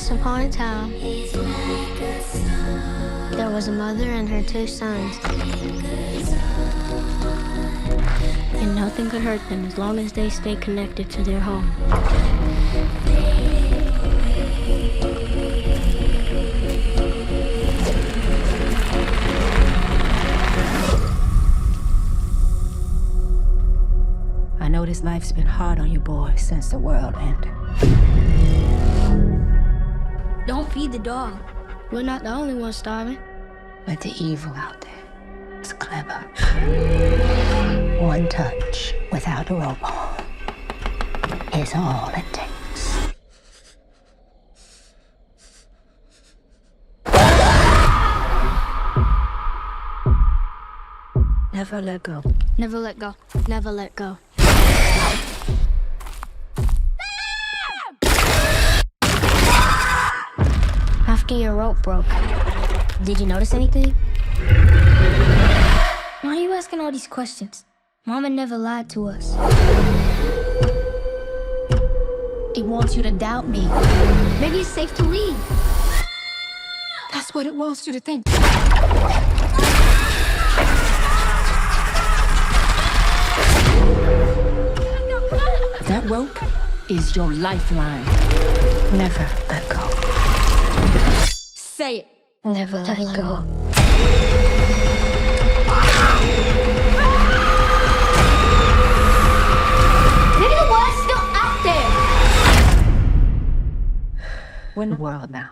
Once upon a time, there was a mother and her two sons. And nothing could hurt them as long as they stayed connected to their home. I know this life's been hard on you boys since the world ended. Don't feed the dog. We're not the only ones starving. But the evil out there is clever. One touch without a robe on is all it takes. Never let go. Never let go. Never let go. After your rope broke, did you notice anything? Why are you asking all these questions? Mama never lied to us. It wants you to doubt me. Maybe it's safe to leave. That's what it wants you to think. That rope is your lifeline. Never let go. Say it. Never let go. Maybe the world's still out there. We're in the world now.